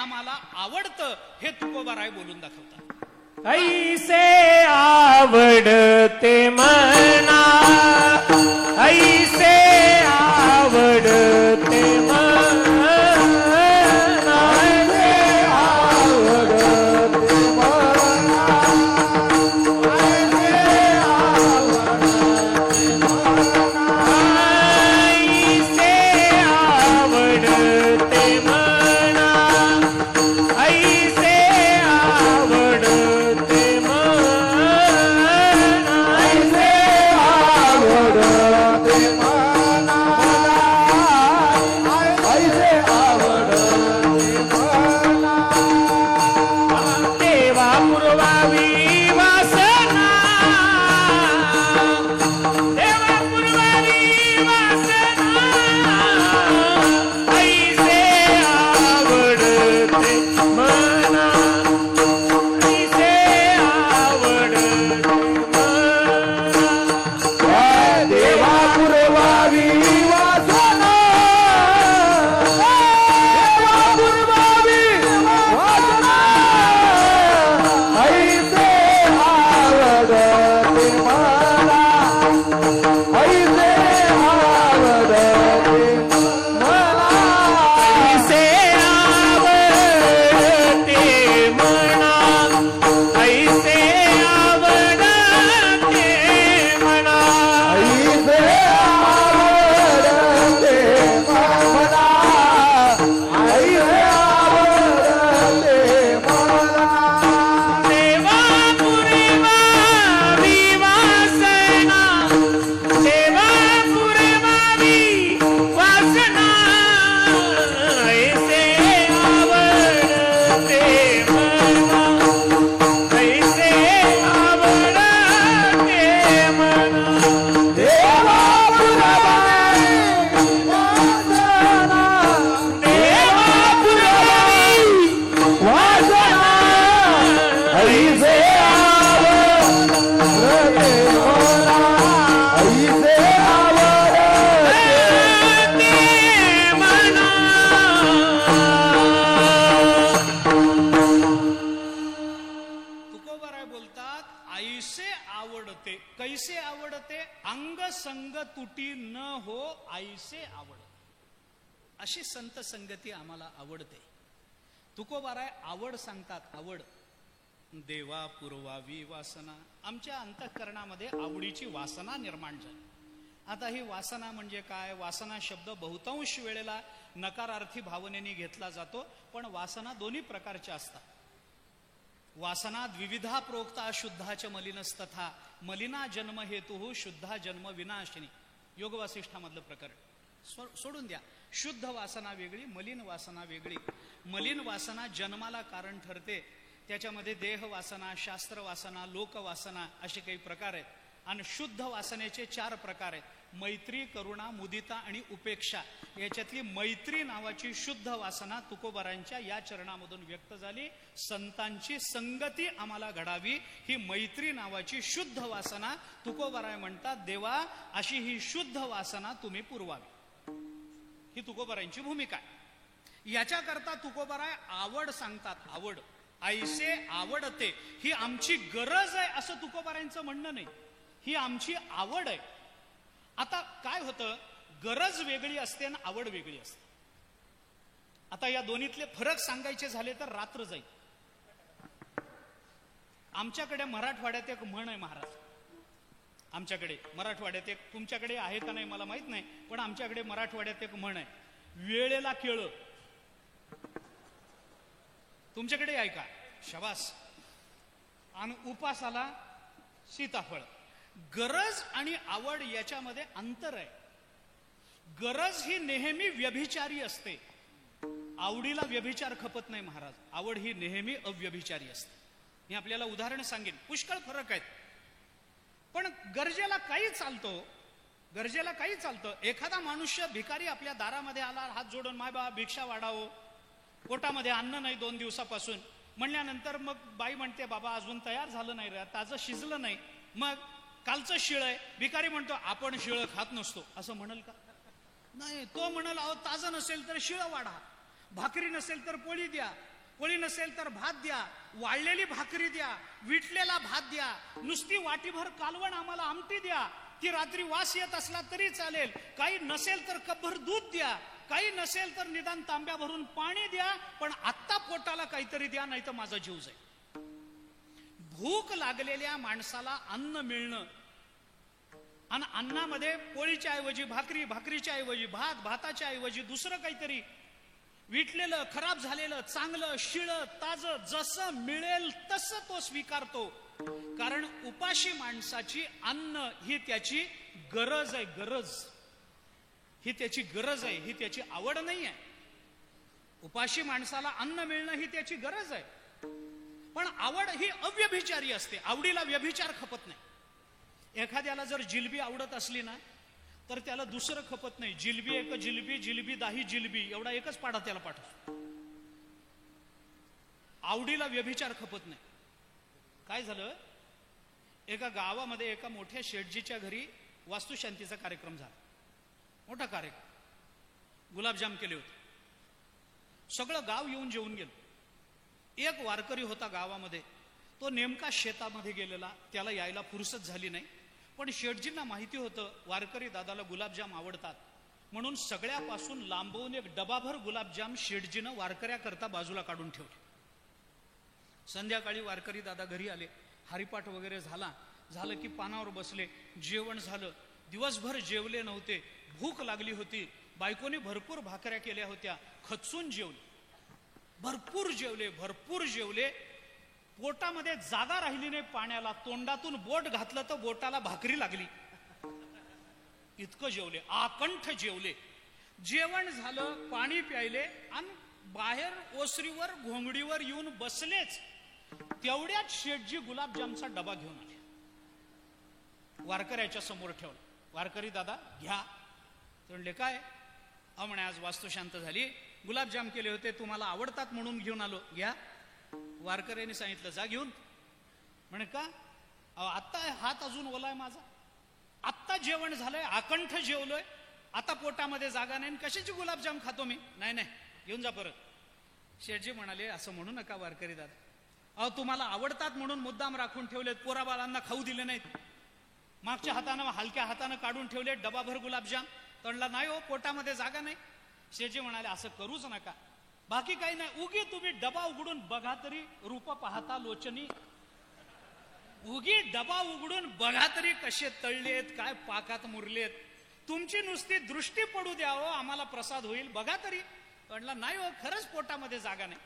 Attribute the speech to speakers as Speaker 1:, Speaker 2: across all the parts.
Speaker 1: आम्हाला आवडतं हे तुकोबाराय बोलून दाखवतात.
Speaker 2: ऐसे आवडते मना, ऐसे आवडते मना, ऐसे आवडते मना, ऐसे आवडते मना, ऐसे आवडते मना, ऐसे आवडते मना, ऐसे आवडते मना, ऐसे आवडते मना. देवा पुरवावी वासना, देवा पुरवावी वासना, ऐसे आवडते मना, ऐसे आवडते मना. देवा पुरवावी वासना, देवा पुरवावी वासना, ऐसे आवडते मला, ऐसे आवडते मला, ऐसे आवडते मना, ऐसे आवडते मना, ऐसे आवडते मला, ऐसे आवडते मला. देवा पुरवावी वासना, देवा पुरवावी वासना, ऐसे आवडते मना, ऐसे आवडते मना. देवा पुरवावी वासना, देवा पुरवावी वासना, ऐसे आवडते मला, ऐसे आवडते मना.
Speaker 1: तुकोबाराय बोलतात ऐसे आवडते. कैसे आवडते? अंग संग तुटी न हो ऐसे आवडते. अशी संत संगती आम्हाला आवडते. तुकोबाराय आवड सांगतात. आवड. देवा पुरवावी वासना. आमच्या अंतःकरणामध्ये आवडीची वासना निर्माण झाली. आता ही वासना म्हणजे काय? वासना शब्द बहुतांश वेळेला नकारार्थी भावनेने घेतला जातो, पण वासना दोन्ही प्रकारच्या असतात. वासना द्विविधा प्रोक्ता शुद्धाच मलिनस्तथा मलिना जन्म हेतु शुद्धा जन्म विनाशिनी. योग वासिष्ठामधलं प्रकरण सोडून द्या. शुद्ध वासना वेगळी, मलिन वासना वेगळी. मलिन वासना जन्माला कारण ठरते. त्याच्यामध्ये देह वासना, शास्त्र वासना, लोक वासना असे काही प्रकार आहेत. आणि शुद्ध वासनेचे 4 प्रकार आहेत. मैत्री, करुणा, मुदिता आणि उपेक्षा. याच्यातली मैत्री नावाची शुद्ध वासना तुकोबारांच्या या चरणामधून व्यक्त झाली. संतांची संगती आम्हाला घडावी ही मैत्री नावाची शुद्ध वासना तुकोबाराय म्हणतात. देवा अशी ही शुद्ध वासना तुम्ही पुरवावी. ही तुकोबारांची भूमिका आहे. याच्याकरता तुकोबाराय आवड सांगतात. आवड. ऐसे आवडते. ही आमची गरज आहे असं तुकोबारांचं म्हणणं नाही. ही आमची आवड आहे. आता काय होतं? गरज वेगळी असते आणि आवड वेगळी असते. आता या दोन्हीतले फरक सांगायचे झाले तर रात्र जाईल. आमच्याकडे मराठवाड्यात एक म्हण आहे महाराज. आमच्याकडे मराठवाड्यात एक, तुमच्याकडे आहे का नाही मला माहित नाही, पण आमच्याकडे मराठवाड्यात एक म्हण आहे, वेळेला केळं. तुमच्याकडे आहे का? शबास. आणि उपासाला सीताफळ. गरज आणि आवड याच्यामध्ये अंतर आहे. गरज ही नेहमी व्यभिचारी असते. आवडीला व्यभिचार खपत नाही महाराज. आवड ही नेहमी अव्यभिचारी असते. मी आपल्याला उदाहरण सांगेन. पुष्कळ फरक आहेत. पण गरजेला काही चालतो. गरजेला काही चालतं. एखादा मनुष्य भिकारी आपल्या दारामध्ये आला, हात जोडून, माय बाबा भिक्षा वाढावं, पोटामध्ये अन्न नाही 2 दिवसापासून म्हणल्यानंतर मग बाई म्हणते, बाबा अजून तयार झालं नाही रे, ताजं शिजलं नाही. मग कालचं शिळ आहे. भिकारी म्हणतो, आपण शिळं खात नसतो. असं म्हणाल का? नाही. तो म्हणाल, अहो ताजं नसेल तर शिळं वाढा, भाकरी नसेल तर पोळी द्या, पोळी नसेल तर भात द्या, वाळलेली भाकरी द्या, विटलेला भात द्या, नुसती वाटीभर कालवण आम्हाला आमटी द्या, ती रात्री वास येत असला तरी चालेल, काही नसेल तर कपभर दूध द्या, काही नसेल तर निदान तांब्या भरून पाणी द्या, पण आत्ता पोटाला काहीतरी द्या, नाही तर माझा जीव जाईल. भूक लागलेल्या माणसाला अन्न मिळणं आणि अन्नामध्ये पोळीच्या ऐवजी भाकरी, भाकरीच्या ऐवजी भात, भाताच्या ऐवजी दुसरं काहीतरी विटलेलं, खराब झालेलं, चांगलं, शिळं, ताजं, जसं मिळेल तसं तो स्वीकारतो. कारण उपाशी माणसाची अन्न ही त्याची गरज आहे. गरज ही त्याची गरज आहे, ही त्याची आवड नाही आहे. उपाशी माणसाला अन्न मिळणं ही त्याची गरज आहे, पण आवड ही अव्यभिचारी असते. आवडीला व्यभिचार खपत नाही. एखाद्याला जर जिलबी आवडत असली ना तर त्याला दुसरं खपत नाही. जिलबी एक जिलबी, जिलबी दाही जिलबी, एवढा एकच पाढा त्याला पाठवतो. आवडीला व्यभिचार खपत नाही. काय झालं, एका गावामध्ये एका मोठ्या शेठजीच्या घरी वास्तुशांतीचा कार्यक्रम झाला. मोठा कार्यक्रम, गुलाबजाम केले होते. सगळं गाव येऊन जेवून गेलं. एक वारकरी होता गावामध्ये, तो नेमका शेतामध्ये गेलेला, त्याला यायला फुरसत झाली नाही. पण शेठजींना माहिती होतं वारकरी दादाला गुलाबजाम आवडतात, म्हणून सगळ्यापासून लांबवून एक डबाभर गुलाबजाम शेठजीनं वारकऱ्याकरता बाजूला काढून ठेवले. संध्याकाळी वारकरी दादा घरी आले, हरिपाठ वगैरे झालं की पानावर बसले, जेवण झालं. दिवसभर जेवले नव्हते, भूक लागली होती. बायकोने भरपूर भाकऱ्या केल्या होत्या, खचून जेवले, भरपूर जेवले. पोटामध्ये जागा राहिली नाही पाण्याला. तोंडातून बोट घातलं तर बोटाला भाकरी लागली, इतकं जेवले, आकंठ जेवले. जेवण झालं, पाणी प्यायले आणि बाहेर ओसरीवर घोंगडीवर येऊन बसलेच. तेवढ्यात शेठजी गुलाबजामचा डबा घेऊन आले, वारकऱ्याच्या समोर ठेवला. वारकरी दादा घ्या. म्हणले काय? म्हणे आज वास्तुशांत झाली, गुलाबजाम केले होते, तुम्हाला आवडतात म्हणून घेऊन आलो, घ्या. वारकऱ्याने सांगितलं जा घेऊन. म्हणे का? आत्ता हात अजून ओलाय माझा, आत्ता जेवण झालंय, आकंठ जेवलोय, आता पोटामध्ये जागा नाही, कशाची गुलाबजाम खातो मी? नाही घेऊन जा परत. शेठजी म्हणाले असं म्हणू नका वारकरी दादा, तुम्हाला आवडतात म्हणून मुद्दाम राखून ठेवलेत, पोराबाळांना खाऊ दिले नाहीत, मागच्या हातानं हलक्या हातानं काढून ठेवले डबाभर गुलाबजाम. तणला नाही हो, पोटामध्ये जागा नाही. शेठजी म्हणाले असं करूच नका, बाकी काही नाही, उगी तुम्ही डबा उघडून बघा तरी, रूप पाहता लोचनी, उगी डबा उघडून बघा तरी कसे तळलेत, काय पाकात मुरलेत, तुमची नुसती दृष्टी पडू द्या हो, आम्हाला प्रसाद होईल, बघा तरी. म्हणला नाही हो, खरंच पोटामध्ये जागा नाही.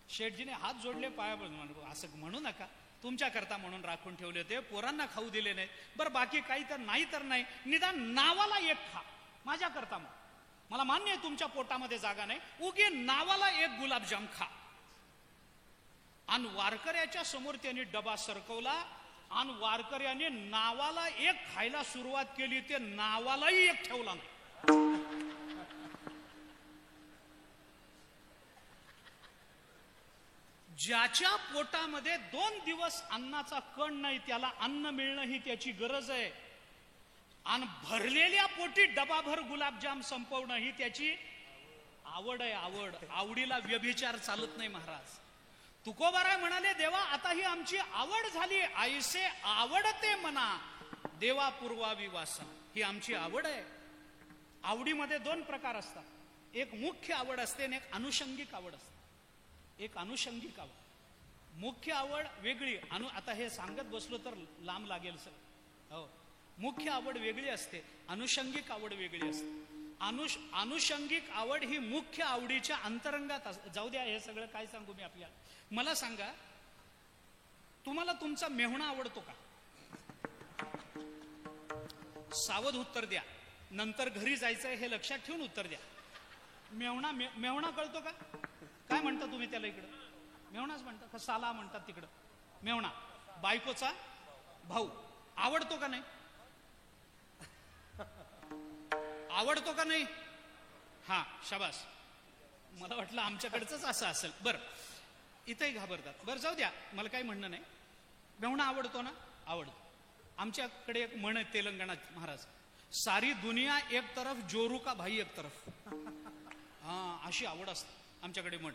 Speaker 1: शेठजीने हात जोडले, पाया पडून, असं म्हणू नका, तुमच्या करता म्हणून राखून ठेवले होते, पोरांना खाऊ दिले नाही. बरं बाकी काही तर नाही, निदान नावाला एक खा माझ्या करता. मला मान्य आहे तुमच्या पोटामध्ये जागा नाही, उगी नावाला एक गुलाबजाम खा. आणि वारकऱ्याच्या समोर त्यांनी डबा सरकवला आणि वारकऱ्याने नावाला एक खायला सुरुवात केली, ते नावालाही एक ठेवला नाही. ज्याच्या पोटामध्ये 2 दिवस अन्नाचा कण नाही, त्याला अन्न मिळणं ही त्याची गरज आहे. आणि भरलेल्या पोटी डबाभर गुलाबजाम संपवणं ही त्याची आवड आहे. आवडीला व्यभिचार चालत नाही महाराज. तुकोबाराय म्हणाले, देवा आता ही आमची आवड झाली, आईसे आवडते मना देवा पूर्वावी वासा. ही आमची आवड आहे. आवडीमध्ये 2 प्रकार असतात, एक मुख्य आवड असते आणि एक अनुषंगिक आवड असते. एक अनुषंगिक आवड, मुख्य आवड वेगळी. आता हे सांगत बसलो तर लांब लागेल सर. हो, मुख्य आवड वेगळी असते, अनुषंगिक आवड वेगळी असते. अनुषंगिक आवड ही मुख्य आवडीच्या अंतरंगात जाऊ द्या, हे सगळं काय सांगू मी आपल्याला. मला सांगा, तुम्हाला तुमचा मेहुणा आवडतो का? सावध उत्तर द्या, नंतर घरी जायचंय हे लक्षात ठेवून उत्तर द्या. मेहुणा कळतो का? काय म्हणता तुम्ही त्याला? इकडं मेहुणाच म्हणतात का साला म्हणतात तिकडं? मेहुणा, बायकोचा भाऊ. आवडतो का नाही? आवडतो का नाही? हा, शाबास. मला वाटलं आमच्याकडचंच असं असेल. बरं, इथंही घाबरतात. बरं जाऊ द्या, मला काही म्हणणं नाही. मेहुणा आवडतो ना? आवडतो. आमच्याकडे एक म्हण आहे तेलंगणात महाराज, सारी दुनिया एक तरफ, जोरू का भाई एक तरफ. हा, अशी आवड असते आमच्याकडे म्हण.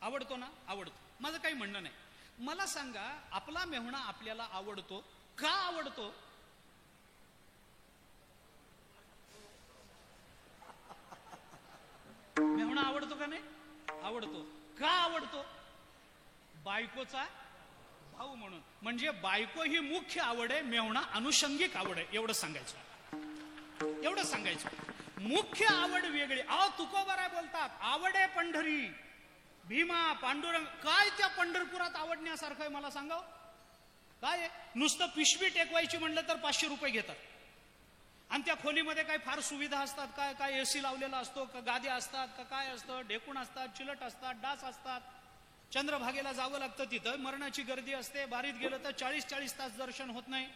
Speaker 1: आवडतो ना? आवडतो. माझं काही म्हणणं नाही. मला सांगा, आपला मेहुणा आपल्याला आवडतो का? आवडतो? मेहुणा आवडतो का नाही? आवडतो. का आवडतो? बायकोचा भाऊ म्हणून. म्हणजे बायको ही मुख्य आवड आहे, मेहुणा अनुषंगिक आवड आहे. एवढं सांगायचं, एवढं सांगायचं. मुख्य आवड वेगळी. तुकोबाराय बोलतात, आवड आहे पंढरी, भीमा, पांडुरंग. काय त्या पंढरपुरात आवडण्यासारखं आहे मला सांगाव? काय आहे? नुसतं पिशवी टेकवायची म्हणलं तर 500 रुपये घेतात. आणि त्या खोलीमध्ये काय फार सुविधा असतात काय? काय एसी लावलेला असतो का? गाद्या असतात का? काय असतं? ढेकूण असतात, चिलट असतात, डास असतात. चंद्रभागेला जावं लागतं, तिथं मरणाची गर्दी असते. बारीत गेलं तर 40-40 तास दर्शन होत नाही.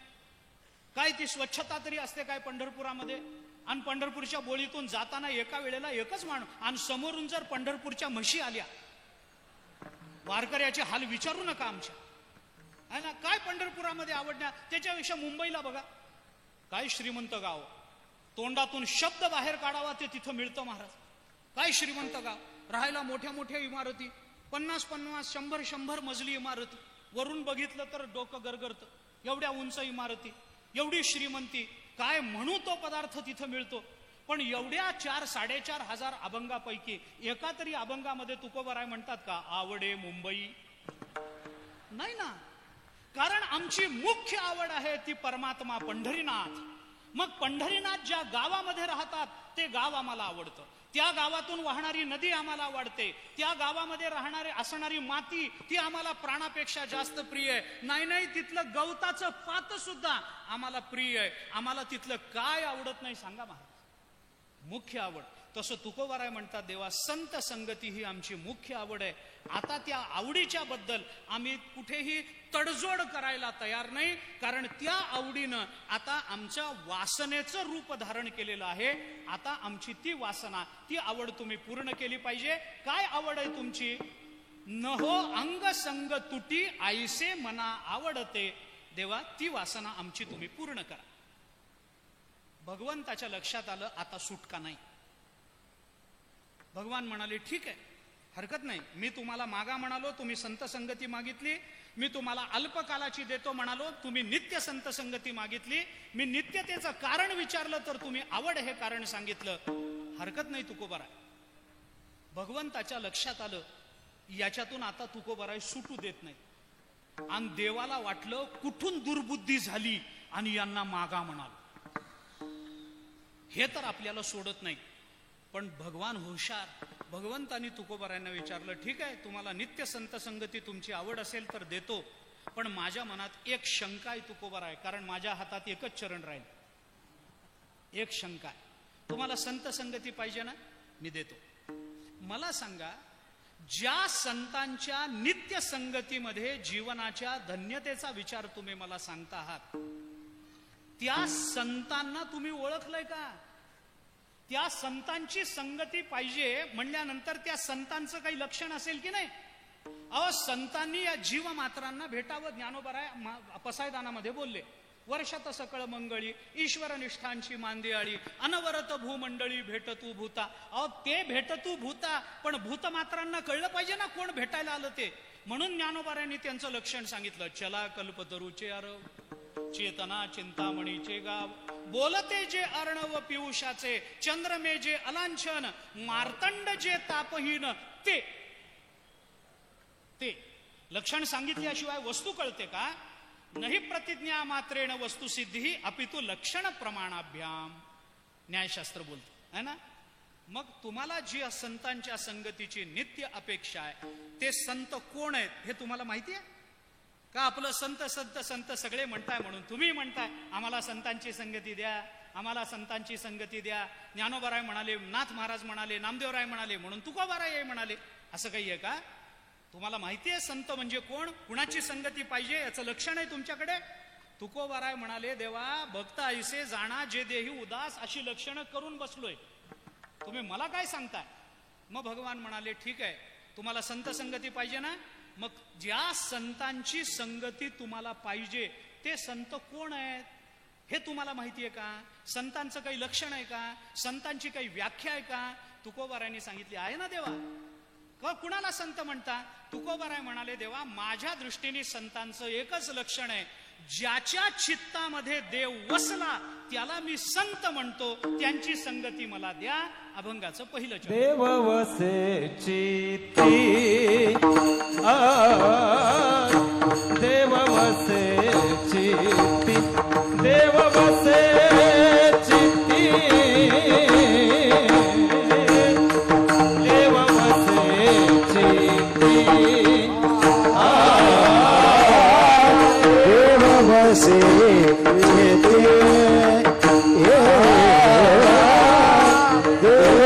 Speaker 1: काय ती स्वच्छता तरी असते काय पंढरपुरामध्ये? आणि पंढरपूरच्या बोळीतून जाताना एका वेळेला एकच माणूस, आणि समोरून जर पंढरपूरच्या म्हशी आल्या, वारकऱ्याचे हाल विचारू नका आमच्या, आहे ना? काय पंढरपुरामध्ये आवडण्या? त्याच्यापेक्षा मुंबईला बघा, काय श्रीमंत गाव, तोंडातून शब्द बाहेर काढावा ते तिथं मिळतं महाराज. काय श्रीमंत गाव, राहायला मोठ्या मोठ्या इमारती, 50-50, 100-100 मजली इमारती. वरून बघितलं तर डोकं गरगरतं. एवढ्या उंच इमारती, एवढी श्रीमंती, काय म्हणू तो पदार्थ तिथं मिळतो. पण एवढ्या 4-4.5 हजार अभंगापैकी एका तरी अभंगामध्ये तुकोबाराय म्हणतात का आवडे मुंबई? नाही ना. कारण आमची मुख्य आवड आहे ती परमात्मा पंढरीनाथ. मग पंढरीनाथ ज्या गावामध्ये राहतात ते गाव आम्हाला आवडतं. त्या गावातून वाहणारी नदी आम्हाला आवडते. त्या गावामध्ये राहणारी असणारी माती ती आम्हाला प्राणापेक्षा जास्त प्रिय आहे. नाही, तिथलं गवताचं पात सुद्धा आम्हाला प्रिय आहे. आम्हाला तिथलं काय आवडत नाही सांगा महाराज? मुख्य आवड. तसं तुकोबाराय म्हणतात, देवा संत संगती ही आमची मुख्य आवड आहे. आता त्या आवडीच्या बद्दल आम्ही कुठेही तडजोड करायला तयार नाही, कारण त्या आवडीनं आता आमच्या वासनेचं रूप धारण केलेलं आहे. आता आमची ती वासना, ती आवड तुम्ही पूर्ण केली पाहिजे. काय आवड आहे तुमची? न हो अंग संग तुटी आईसे मना आवडते. देवा ती वासना आमची तुम्ही पूर्ण करा. भगवंताच्या लक्षात आलं आता सुटका नाही. भगवान म्हणाले ठीक आहे, हरकत नाही. मी तुम्हाला मागा म्हणालो, तुम्ही संत संगती मागितली. मी तुम्हाला अल्पकालाची देतो म्हणालो, तुम्ही नित्य संत संगती मागितली. मी नित्यतेचं कारण विचारलं तर तुम्ही आवड हे कारण सांगितलं. हरकत नाही तुकोबाराय. भगवंताच्या लक्षात आलं याच्यातून आता तुकोबाराय सुटू देत नाही. आणि देवाला वाटलं कुठून दुर्बुद्धी झाली आणि यांना मागा म्हणाल. हे तर आपल्याला सोडत नाही. पण भगवान हुशार. भगवंतानी तुकोबारायांना विचारलं ठीक आहे, तुम्हाला नित्य संत संगती तुमची आवड असेल तर देतो, पण माझ्या मनात एक शंका आहे तुकोबाराय. कारण माझ्या हातात एकच चरण राहील. एक शंका आहे. तुम्हाला संत संगती पाहिजे ना? मी देतो. मला सांगा, ज्या संतांच्या नित्य संगतीमध्ये जीवनाच्या धन्यतेचा विचार तुम्ही मला सांगता आहात, त्या संतांना तुम्ही ओळखलंय का? त्या संतांची संगती पाहिजे म्हणल्यानंतर त्या संतांचं काही लक्षण असेल की नाही? संतांनी या जीवमात्रांना भेटावं. ज्ञानोबाराय पसायदानामध्ये बोलले, वर्षात सकळ मंगळी ईश्वर निष्ठांची मांदियाळी अनवरत भूमंडळी भेटतू भूता. ते भेटतू भूता, पण भूतमात्रांना कळलं पाहिजे ना कोण भेटायला आलं ते. म्हणून ज्ञानोबारायांनी त्यांचं लक्षण सांगितलं. चला कल्पतरूचे अरव, चेतना चिंतामणीचे गाव, बोलते जे अर्णव पियुषाचे, चंद्रमे जे अलांछन, मार्तंड जे तापहीन. ते लक्षण सांगितल्याशिवाय वस्तू कळते का? नाही प्रतिज्ञा मात्रेण वस्तू सिद्धी अपितु लक्षण प्रमाणाभ्याम. न्यायशास्त्र बोलतो है ना? मग तुम्हाला जी संतांच्या संगतीची नित्य अपेक्षा आहे, ते संत कोण आहेत हे तुम्हाला माहिती आहे का? आपलं संत संत संत सगळे म्हणताय म्हणून तुम्ही म्हणताय आम्हाला संतांची संगती द्या, आम्हाला संतांची संगती द्या. ज्ञानोबाराय म्हणाले, नाथ महाराज म्हणाले, नामदेवराय म्हणाले, म्हणून तुकोबाराय म्हणाले. असं काही आहे का? तुम्हाला माहिती आहे संत म्हणजे कोण, कुणाची संगती पाहिजे याचं लक्षण आहे तुमच्याकडे? तुकोबाराय म्हणाले, देवा भक्त ऐसे जाणा जे देही उदास, अशी लक्षणं करून बसलोय. तुम्ही मला काय सांगताय? मग भगवान म्हणाले ठीक आहे, तुम्हाला संत संगती पाहिजे ना? मग ज्या संतांची संगती तुम्हाला पाहिजे ते संत कोण आहेत हे तुम्हाला माहिती आहे का? संतांचं काही लक्षण आहे का? संतांची काही व्याख्या आहे का? तुकोबारायांनी सांगितली आहे ना देवा. कुणाला संत म्हणता? तुकोबाराय म्हणाले, देवा माझ्या दृष्टीने संतांचं एकच लक्षण आहे, ज्याच्या चित्तामध्ये देव वसला त्याला मी संत म्हणतो, त्यांची संगती मला द्या. अभंगाचं पहिलं चरण.
Speaker 2: देव वसे चित्ती देव वसे चित्ती देव वसे चित्ती देव वसे चित्ती देव वसे चित्ती
Speaker 3: देव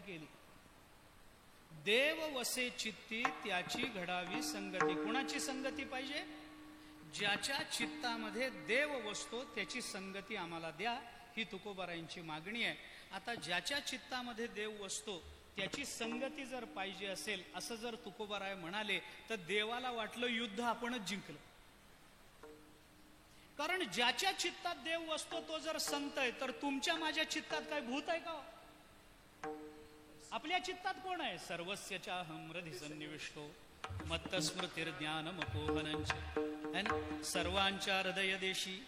Speaker 1: केली. देव वसे चित्ती त्याची घडावी संगती. कुणाची संगती पाहिजे? ज्याच्या चित्तामध्ये देव वसतो त्याची संगती आम्हाला द्या, ही तुकोबारायांची मागणी आहे. आता ज्याच्या चित्तामध्ये देव वसतो त्याची संगती जर पाहिजे असेल असं जर तुकोबाराय म्हणाले तर देवाला वाटलं युद्ध आपणच जिंकलं. कारण ज्याच्या चित्तात देव वसतो तो जर संत आहे, तर तुमच्या माझ्या चित्तात काय भूत आहे का? आपल्या चित्तात कोण आहे? सर्वस्यचाहं हृदि सन्निविष्टो मत्तस्मृतिर्ज्ञानमपोहनंच, है ना? सर्वांच्या हृदय देशी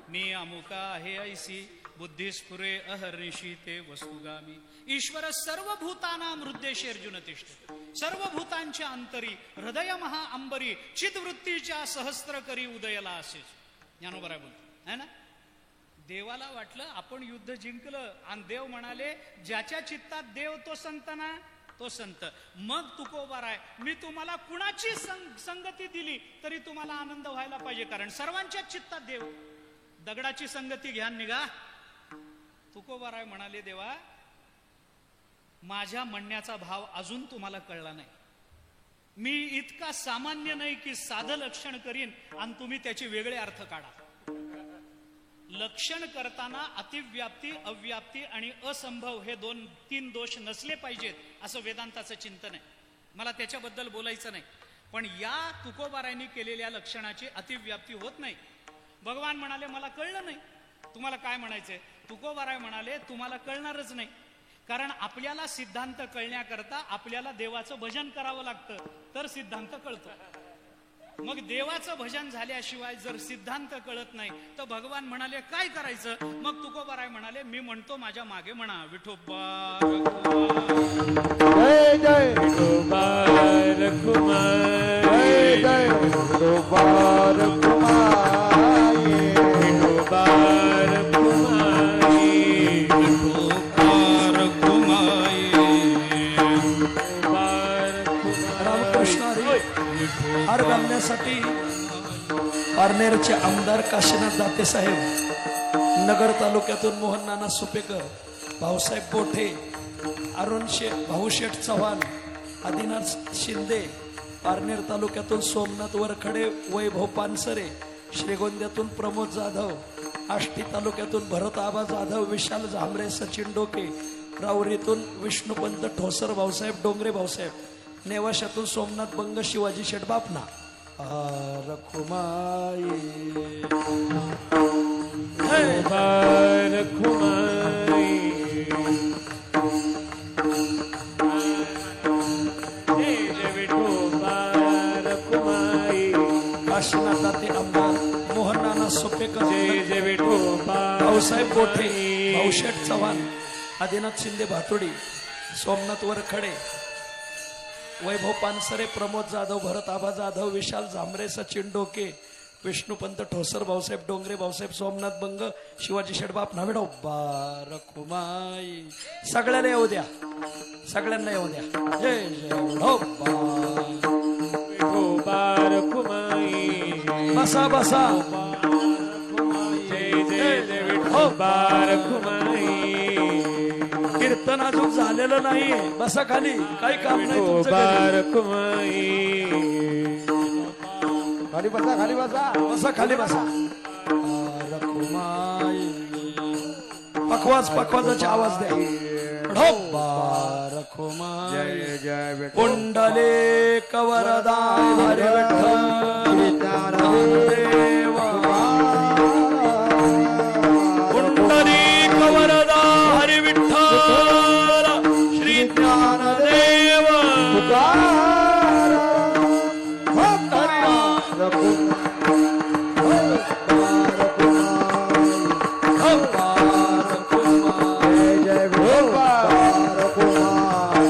Speaker 1: मी अमुका आहे ऐसी, बुद्धी स्फुरे अहर्निशी ते वस्तुगामी. ईश्वर सर्वभूतानां हृद्देशी अर्जुन तिष्ठति. सर्व भूतांच्या अंतरी हृदय महा अंबरी, चित्तवृत्तीच्या सहस्त्र करी उदयला असेच. ज्ञानोबराय बोलतो, है ना? देवाला वाटलं आपण युद्ध जिंकलं आणि देव म्हणाले ज्याच्या चित्तात देव तो संत ना, तो संत. मग तुकोबाराय मी तुम्हाला कुणाची संगती दिली तरी तुम्हाला आनंद व्हायला पाहिजे, कारण सर्वांच्या चित्तात देव. दगडाची संगती घ्या निघा. तुकोबाराय म्हणाले देवा माझ्या म्हणण्याचा भाव अजून तुम्हाला कळला नाही. मी इतका सामान्य नाही की साधं लक्षण करीन आणि तुम्ही त्याचे वेगळे अर्थ काढा. लक्षण करताना अतिव्याप्ती, अव्याप्ती आणि असंभव हे 2-3 दोष नसले पाहिजेत असं वेदांताचं चिंतन आहे. मला त्याच्याबद्दल बोलायचं नाही, पण या तुकोबारायांनी केलेल्या लक्षणाची अतिव्याप्ती होत नाही. भगवान म्हणाले मला कळलं नाही. तुम्हाला काय म्हणायचंय? तुकोबाराय म्हणाले तुम्हाला कळणारच नाही, कारण आपल्याला सिद्धांत कळण्याकरता आपल्याला देवाचं भजन करावं लागतं, तर सिद्धांत कळतो. मग देवाचं भजन झाल्याशिवाय जर सिद्धांत कळत नाही तर भगवान म्हणाले काय करायचं? मग तुकोबाराय म्हणाले मी म्हणतो माझ्या मागे म्हणा विठोबा
Speaker 2: जय जय
Speaker 3: विठोबा रखुमाई,
Speaker 2: जय जय विठोबा रखुमाई,
Speaker 3: विठोबा रखुमाई,
Speaker 1: विठोबा रखुमाई.
Speaker 4: रामकृष्ण हरी हार घालण्यासाठी पारनेरचे आमदार काशीनाथ दाते साहेब, नगर तालुक्यातून मोहन नाना सुपेकर, भाऊसाहेब बोठे, अरुण भाऊशेठ चव्हाण, आदिनाथ शिंदे, पारनेर तालुक्यातून सोमनाथ वरखडे, वैभव पानसरे, श्रीगोंद्यातून प्रमोद जाधव, आष्टी तालुक्यातून भरत आबा जाधव, विशाल झांबरे, सचिन डोके, राऊरीतून विष्णुपंत ठोसर, भाऊसाहेब डोंगरे भाऊसाहेब, नेवाशातून सोमनाथ बंग, शिवाजी शेठ बापना. रखुमाई
Speaker 3: विठोबा रखुमाई, जय जय विठोबा रखुमाई,
Speaker 4: काशीनाथ दाते आमदार, मोहन नाना सुपेकर,
Speaker 3: जय जय विठोबा,
Speaker 4: भाऊसाहेब बोठे, भाऊशेठ चव्हाण, आदिनाथ शिंदे भातोडी, सोमनाथ वरखडे, वैभव पानसरे, प्रमोद जाधव, भरत आबा जाधव, विशाल झांबरे, सचिन डोके, विष्णुपंत ठोसर, भाऊसाहेब डोंगरे भाऊसाहेब, सोमनाथ बंग, शिवाजी शेडबाप नावेडो. रखुमाई सगळ्याला येऊ द्या, सगळ्यांना येऊ द्या. जय जय
Speaker 3: विठोबा रखुमाई,
Speaker 4: बसा बसा.
Speaker 3: जय जय जय विठोबा रखुमाई,
Speaker 4: कीर्तन अजून झालेलं नाहीये, बसा खाली, काही काम नाही तुमचं
Speaker 3: विठोबा
Speaker 4: घरी.
Speaker 3: रखुमाई,
Speaker 2: खाली बसा, खाली बसा.
Speaker 4: बसा खाली बसा. रखुमाई पखवाजाचे आवाज द्या. रखुमाई
Speaker 2: जय जय विठोबा
Speaker 4: कुंडले कवरदा हरी विठ्ठल देव. कुंडली कवरदा हरी विठ्ठल श्री ज्ञानदेव.
Speaker 2: जय विठोबा रखुमाई.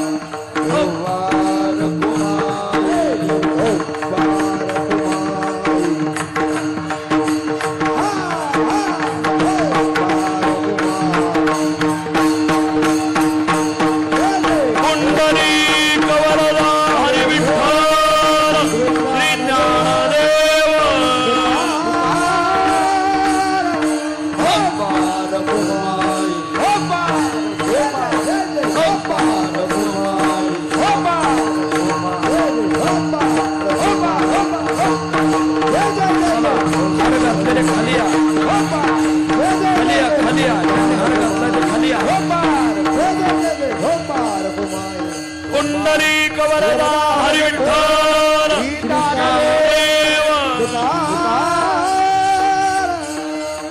Speaker 3: पुंडलिक वरदा हरी विठ्ठल देव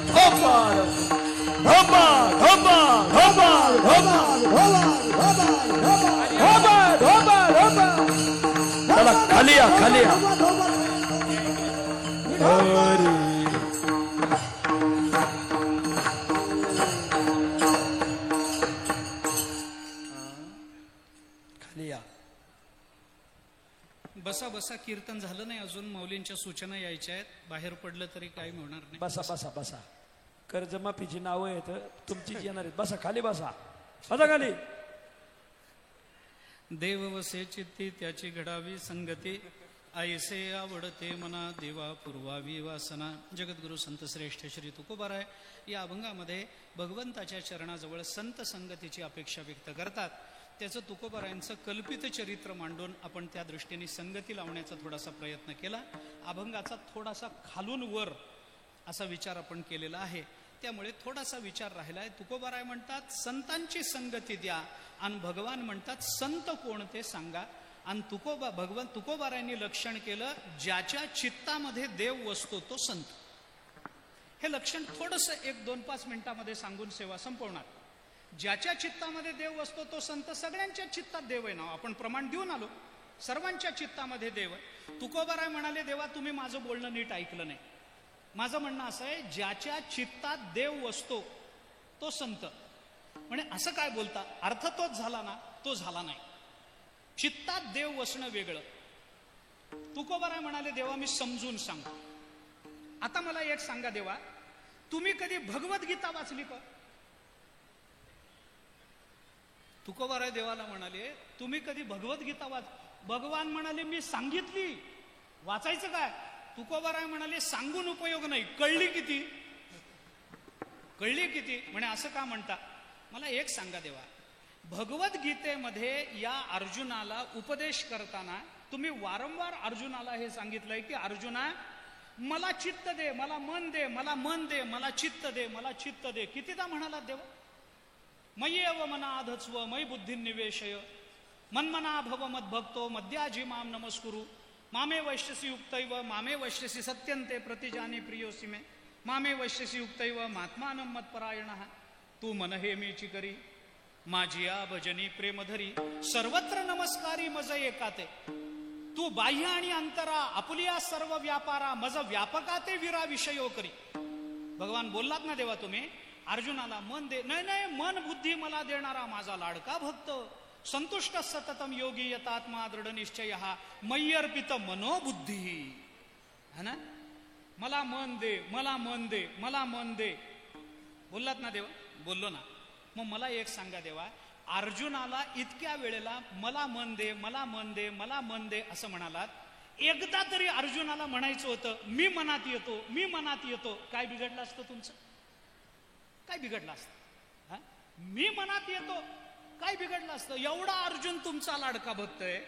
Speaker 3: धोबा धोबा धोबा धोबा
Speaker 4: चला खाली या खाली या अरे खाली या
Speaker 1: बसा बसा, कीर्तन झालं नाही अजून, माऊलींच्या सूचना यायच्या आहेत. बाहेर पडलं तरी काही होणार नाही.
Speaker 4: बसा बसा बसा. कर्जमाफीची नावं आहेत तुमची येणार आहेत. बसा खाली बसा. बसा खाली.
Speaker 1: देव वसे चित्ती त्याची घडावी संगती, ऐसे आवडते मना देवा पूर्वावी वासना. जगद्गुरु संत श्रेष्ठ श्री तुकोबाराय या अभंगामध्ये भगवंताच्या चरणाजवळ संत संगतीची अपेक्षा व्यक्त करतात. त्याचं तुकोबारायांचं कल्पित चरित्र मांडून आपण त्या दृष्टीने संगती लावण्याचा थोडासा प्रयत्न केला. अभंगाचा थोडासा खालून वर असा विचार आपण केलेला आहे. त्यामुळे थोडासा विचार राहिला आहे. तुकोबाराय म्हणतात संतांची संगती द्या, आणि भगवान म्हणतात संत कोण ते सांगा. आणि भगवान तुकोबारायांनी लक्षण केलं, ज्याच्या चित्तामध्ये देव वसतो तो संत. हे लक्षण थोडंसं 1-2-5 मिनिटामध्ये सांगून सेवा संपवणार. ज्याच्या चित्तामध्ये देव वसतो तो संत. सगळ्यांच्या चित्तात देव आहे ना, आपण प्रमाण देऊन आलो. सर्वांच्या चित्तामध्ये देव आहे. तुकोबाराय म्हणाले, देवा तुम्ही माझं बोलणं नीट ऐकलं नाही. माझं म्हणणं असं आहे, ज्याच्या चित्तात देव वसतो तो संत. म्हणजे असं काय बोलता, अर्थ तोच झाला ना, तो झाला नाही. चित्तात देव वसणं वेगळं. तुकोबाराय म्हणाले, देवा मी समजून सांगतो. आता मला एक सांगा देवा, तुम्ही कधी भगवद्गीता वाचली का? तुकोबाराय देवाला म्हणाले, तुम्ही कधी भगवद्गीता भगवान म्हणाले, मी सांगितली, वाचायचं काय? तुकोबाराय म्हणाले, सांगून उपयोग नाही, कळली किती? कळली किती? म्हणे असं का म्हणता? मला एक सांगा देवा, भगवद्गीतेमध्ये या अर्जुनाला उपदेश करताना तुम्ही वारंवार अर्जुनाला हे सांगितलंय की अर्जुना मला चित्त दे, मला मन दे, मला मन दे, मला चित्त दे, मला चित्त दे. कितीदा म्हणाला देवा? मय्येव मनाधत्स्व मयि बुद्धी निवेशय मन्मना भव मद्भक्तो मद्याजी माम नमस्कुरु मामे वैश्यसी युक्तैव मामे वैश्यसी सत्यन्ते प्रतिजानी प्रियोसी मे मामे वैश्यसी युक्तैव महात्मानं मत्परायणः तू मन हे मीची करी माझिया भजनी प्रेमधरी सर्वत्र नमस्कारी मज एकाते तू बाह्य आणि अंतरा आपुलिया सर्व व्यापारा मज व्यापकाते विरा विषयो करी. भगवान बोललात ना देवा तुम्ही अर्जुनाला मन दे. नाही नाही, मन बुद्धी मला देणारा माझा लाडका भक्त संतुष्ट सततम योगी यतात्मा दृढ निश्चय मय्यर्पित मनोबुद्धी. है ना, मला मन दे, मला मन दे, मला मन दे. बोललात ना देवा? बोललो ना. मग मला एक सांगा देवा, अर्जुनाला इतक्या वेळेला मला मन दे, मला मन दे, मला मन दे असं म्हणालात, एकदा तरी अर्जुनाला म्हणायचं होतं मी मनात येतो, मी मनात येतो. काय बिघडलं असतं तुमचं? काय बिघडलं असतं? मी मनात येतो, काय बिघडलं असतं? एवढा अर्जुन तुमचा लाडका भक्त आहे.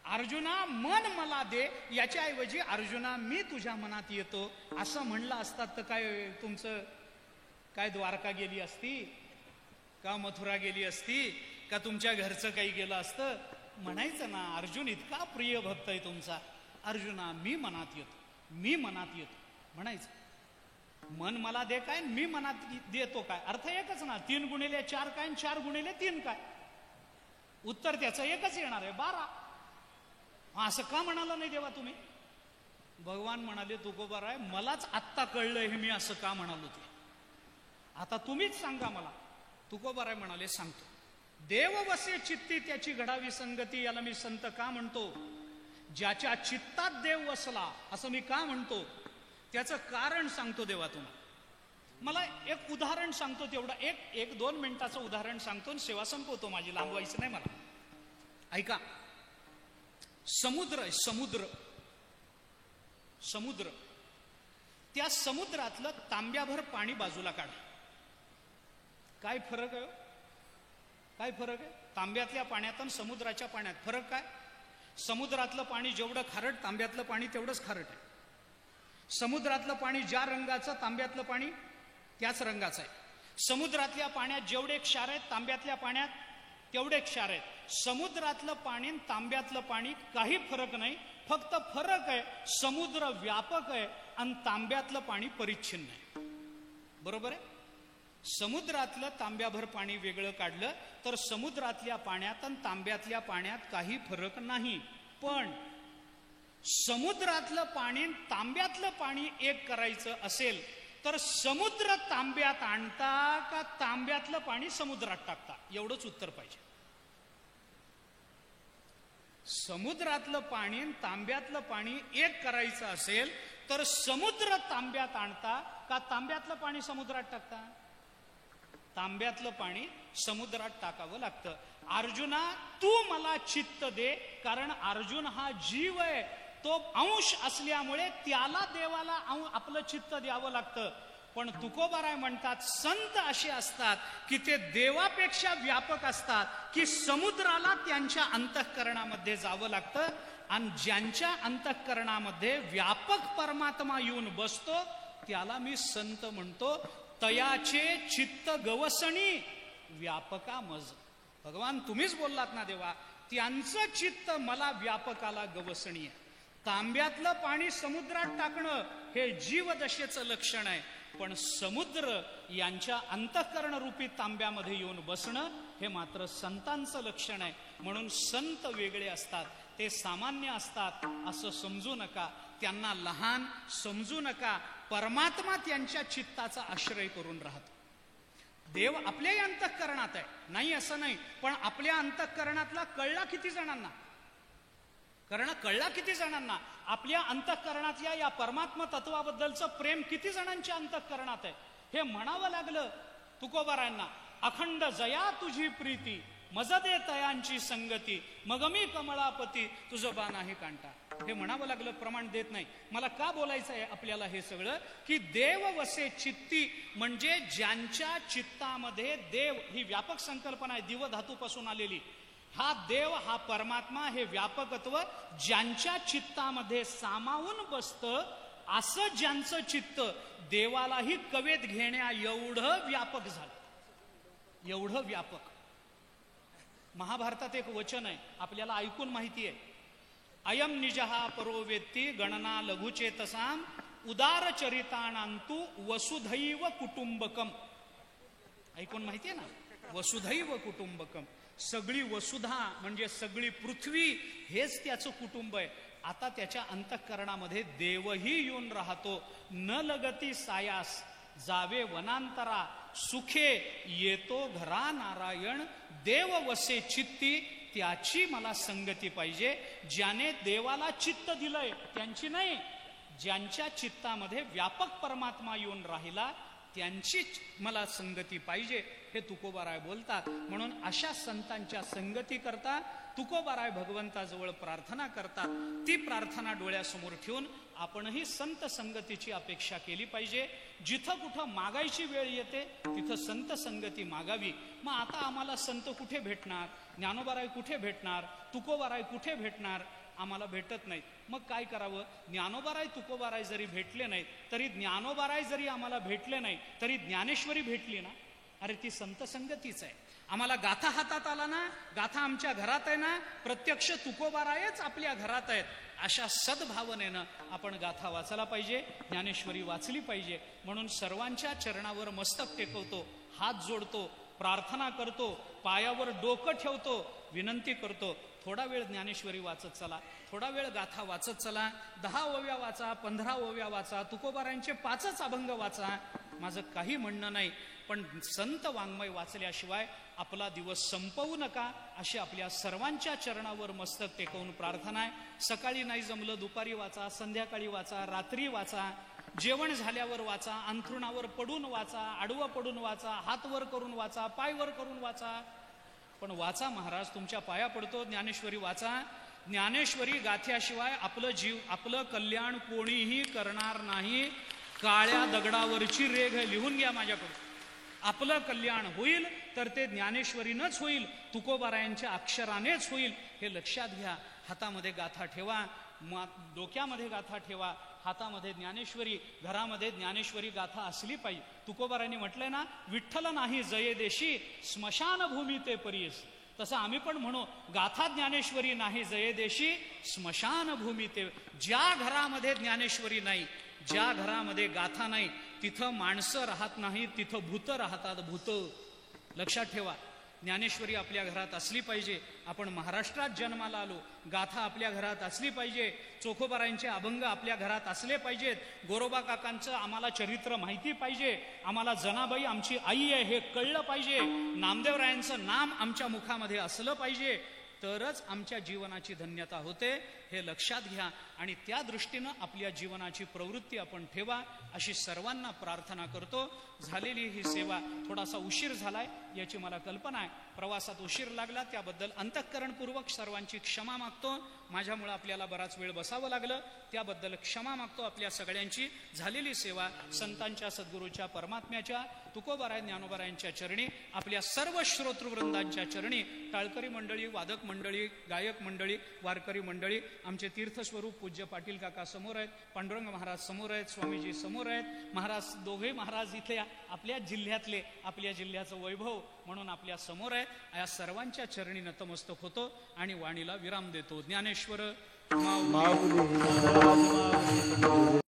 Speaker 1: अर्जुना मन मला दे याच्या ऐवजी अर्जुना मी तुझ्या मनात येतो असं म्हणलं असतात तर काय तुमचं काय द्वारका गेली असती का, मथुरा गेली असती का, तुमच्या घरचं काही गेलं असतं? म्हणायचं ना, अर्जुन इतका प्रिय भक्त आहे तुमचा, अर्जुना मी मनात येतो, मी मनात येतो म्हणायचं. मन मला दे काय, मी मनात देतो काय, अर्थ एकच ना. 3 गुणिले 4 काय, 4 गुणिले 3 काय? उत्तर त्याचं एकच येणार आहे, 12. असं का म्हणालं नाही देवा तुम्ही? भगवान म्हणाले तुकोबाराय मलाच आत्ता कळलंय हे मी असं का म्हणालो ते, आता तुम्हीच सांगा मला. तुकोबाराय म्हणाले सांगतो. देव वसे चित्ती त्याची घडावी संगती याला मी संत का म्हणतो? ज्याच्या चित्तात देव वसला असं मी का म्हणतो त्याचं कारण सांगतो देवा तुम्हाला. मला एक उदाहरण सांगतो, तेवढं 1-2 मिनिटाचं उदाहरण सांगतो आणि सेवा संपवतो माझी, लांबवायचं नाही मला. ऐका, समुद्र आहे, समुद्र. त्या समुद्रातलं तांब्याभर पाणी बाजूला काढा. काय फरक आहे? काय फरक आहे तांब्यातल्या पाण्यात आणि समुद्राच्या पाण्यात? फरक काय? समुद्रातलं पाणी जेवढं खारट तांब्यातलं पाणी तेवढंच खारट आहे. समुद्रातलं पाणी ज्या रंगाचं तांब्यातलं पाणी त्याच रंगाचं आहे. समुद्रातल्या पाण्यात जेवढे क्षार आहेत तांब्यातल्या पाण्यात तेवढे क्षार आहेत. समुद्रातलं पाणी आणि तांब्यातलं पाणी काही फरक नाही, फक्त फरक आहे समुद्र व्यापक आहे आणि तांब्यातलं पाणी परिच्छिन्न आहे. बरोबर आहे. समुद्रातलं तांब्याभर पाणी वेगळं काढलं तर समुद्रातल्या पाण्यात आणि तांब्यातल्या पाण्यात काही फरक नाही. पण समुद्रातलं पाणी आणि तांब्यातलं पाणी एक करायचं असेल तर समुद्र तांब्यात आणता का तांब्यातलं पाणी समुद्रात टाकता, एवढंच उत्तर पाहिजे. समुद्रातलं पाणी आणि तांब्यातलं पाणी एक करायचं असेल तर समुद्र तांब्यात आणता का तांब्यातलं पाणी समुद्रात टाकता? तांब्यातलं पाणी समुद्रात टाकावं लागतं. अर्जुना तू मला चित्त दे, कारण अर्जुन हा जीव आहे, तो अंश असल्यामुळे त्याला देवाला आपलं चित्त द्यावं लागतं. पण तुकोबाराय म्हणतात संत असे असतात की ते देवापेक्षा व्यापक असतात, की समुद्राला त्यांच्या अंतःकरणामध्ये जावं लागतं. आणि ज्यांच्या अंतःकरणामध्ये व्यापक परमात्मा येऊन बसतो त्याला मी संत म्हणतो. तयाचे चित्त गवसणी व्यापका मज. भगवान तुम्हीच बोललात ना देवा, त्यांचं चित्त मला व्यापकाला गवसणी आहे. तांब्यातलं पाणी समुद्रात टाकणं हे जीवदशेचं लक्षण आहे, पण समुद्र यांच्या अंतःकरण रूपी तांब्यामध्ये येऊन बसणं हे मात्र संतांचं लक्षण आहे. म्हणून संत वेगळे असतात, ते सामान्य असतात असं समजू नका, त्यांना लहान समजू नका. परमात्मा त्यांच्या चित्ताचा आश्रय करून राहतो. देव आपल्याही अंतःकरणात आहे, नाही असं नाही, पण आपल्या अंतःकरणातला कळला किती जणांना? कळला किती जणांना? आपल्या अंतःकरणातल्या या परमात्मा तत्वाबद्दलचं प्रेम किती जणांच्या अंतःकरणात आहे हे म्हणावं लागलं तुकोबारायांना. अखंड जया तुझी प्रीती मज दे तयांची संगती, मग मी कमळापती तुझं बा नाही कांटा. हे म्हणावं लागलं, प्रमाण देत नाही. मला का बोलायचं आहे आपल्याला हे सगळं, की देव वसे चित्ती म्हणजे ज्यांच्या चित्तामध्ये देव ही व्यापक संकल्पना आहे, दिव धातूपासून आलेली. हा देव हा परमात्मा हे व्यापकत्व ज्यांच्या चित्तामध्ये सामावून बसतं, असं ज्यांचं चित्त देवालाही कवेत घेण्या एवढं व्यापक झालं, एवढं व्यापक. महाभारतात एक वचन आहे, आपल्याला ऐकून माहिती आहे. अयम निजहा परो वेत्ती गणना लघुचेतसाम उदार चरितानांतु वसुधैव कुटुंबकम. ऐकून माहिती आहे ना, वसुधैव कुटुंबकम. सगळी वसुधा म्हणजे सगळी पृथ्वी हेच त्याचं कुटुंब आहे. आता त्याच्या अंतःकरणामध्ये देवही येऊन राहतो. न लगती सायास जावे वनांतरा सुखे येतो घरा नारायण. देव वसे चित्ती त्याची मला संगती पाहिजे. ज्याने देवाला चित्त दिलंय त्यांची नाही, ज्यांच्या चित्तामध्ये व्यापक परमात्मा येऊन राहिला त्यांचीच मला संगती पाहिजे, हे तुकोबाराय बोलतात. म्हणून अशा संतांच्या संगती करता तुकोबाराय भगवंताजवळ प्रार्थना करतात. ती प्रार्थना डोळ्यासमोर ठेवून आपणही संत संगतीची अपेक्षा केली पाहिजे. जिथं कुठं मागायची वेळ येते तिथं संत संगती मागावी. मग आता आम्हाला संत कुठे भेटणार? ज्ञानोबाराय कुठे भेटणार? तुकोबाराय कुठे भेटणार? आम्हाला भेटत नाहीत. मग काय करावं? ज्ञानोबाराय तुकोबाराय जरी भेटले नाहीत तरी, ज्ञानोबाराय जरी आम्हाला भेटले नाही तरी ज्ञानेश्वरी भेटली ना. अरे ती संत संगतीच आहे. आम्हाला गाथा हातात आला ना, गाथा आमच्या घरात आहे ना, प्रत्यक्ष तुकोबारायच आपल्या घरात आहेत. अशा सद्भावनेनं आपण गाथा वाचायला पाहिजे, ज्ञानेश्वरी वाचली पाहिजे. म्हणून सर्वांच्या चरणावर मस्तक टेकवतो, हात जोडतो, प्रार्थना करतो, पायावर डोकं ठेवतो, विनंती करतो. थोडा वेळ ज्ञानेश्वरी वाचत चला, थोडा वेळ गाथा वाचत चला. 10 ओव्या वाचा, 15 ओव्या वाचा, तुकोबारायांचे 5च अभंग वाचा. माझं काही म्हणणं नाही, पण संत वाङ्मय वाचल्याशिवाय आपला दिवस संपवू नका, अशी आपल्या सर्वांच्या चरणावर मस्तक टेकवून प्रार्थना आहे. सकाळी नाही जमलं दुपारी वाचा, संध्याकाळी वाचा, रात्री वाचा, जेवण झाल्यावर वाचा, अंथरुणावर पडून वाचा, आडवं पडून वाचा, हात वर करून वाचा, पाय वर करून वाचा, पण वाचा महाराज, तुमच्या पाया पडतो. ज्ञानेश्वरी वाचा. ज्ञानेश्वरी गाथ्याशिवाय आपलं कल्याण कोणीही करणार नाही. काळ्या दगडावरची रेघ लिहून घ्या माझ्याकडून. आपलं कल्याण होईल तर ते ज्ञानेश्वरीनंच होईल, तुकोबारायांच्या अक्षरानेच होईल, हे लक्षात घ्या. हातामध्ये गाथा ठेवा, डोक्यामध्ये गाथा ठेवा, हातामध्ये ज्ञानेश्वरी, घरामध्ये ज्ञानेश्वरी गाथा असली पाहिजे. तुकोबारायांनी म्हटलंय ना, विठ्ठल नाही जये देशी स्मशान भूमी ते परियस. तसं आम्ही पण म्हणू, गाथा ज्ञानेश्वरी नाही जयदेशी स्मशान भूमी ते. ज्या घरामध्ये ज्ञानेश्वरी नाही, ज्या घरामध्ये गाथा नाही, तिथं माणसं राहत नाही, तिथं भूत राहतात. भूत लक्षात ठेवा. ज्ञानेश्वरी आपल्या घरात असली पाहिजे. आपण महाराष्ट्रात जन्माला आलो, गाथा आपल्या घरात असली पाहिजे. चोखोबारायांचे अभंग आपल्या घरात असले पाहिजेत. गोरोबा काकांचं आम्हाला चरित्र माहिती पाहिजे. आम्हाला जनाबाई आमची आई आहे हे कळलं पाहिजे. नामदेवरायांचं नाम आमच्या मुखामध्ये असलं पाहिजे. तरच आमच्या जीवनाची धन्यता होते, हे लक्षात घ्या. आणि त्या दृष्टीनं आपल्या जीवनाची प्रवृत्ती आपण ठेवा, अशी सर्वांना प्रार्थना करतो. झालेली ही सेवा, थोडासा उशीर झालाय याची मला कल्पना आहे. प्रवासात उशीर लागला त्याबद्दल अंतःकरणपूर्वक सर्वांची क्षमा मागतो. माझ्यामुळे आपल्याला बराच वेळ बसावं लागलं, त्याबद्दल क्षमा मागतो आपल्या सगळ्यांची. झालेली सेवा संतांच्या, सद्गुरूच्या, परमात्म्याच्या, तुकोबाराय ज्ञानोबारायांच्या चरणी, आपल्या सर्व श्रोतृवृंदांच्या चरणी, टाळकरी मंडळी, वादक मंडळी, गायक मंडळी, वारकरी मंडळी, आमचे तीर्थस्वरूप पूज्य पाटील काका समोर आहेत, पांडुरंग महाराज समोर आहेत, स्वामीजी समोर आहेत. महाराज दोघे महाराज इथे आपल्या जिल्ह्यातले, आपल्या जिल्ह्याचं वैभव म्हणून आपल्या समोर आहेत. या सर्वांच्या चरणी नतमस्तक होतो आणि वाणीला विराम देतो. ज्ञानेश्वर माऊली.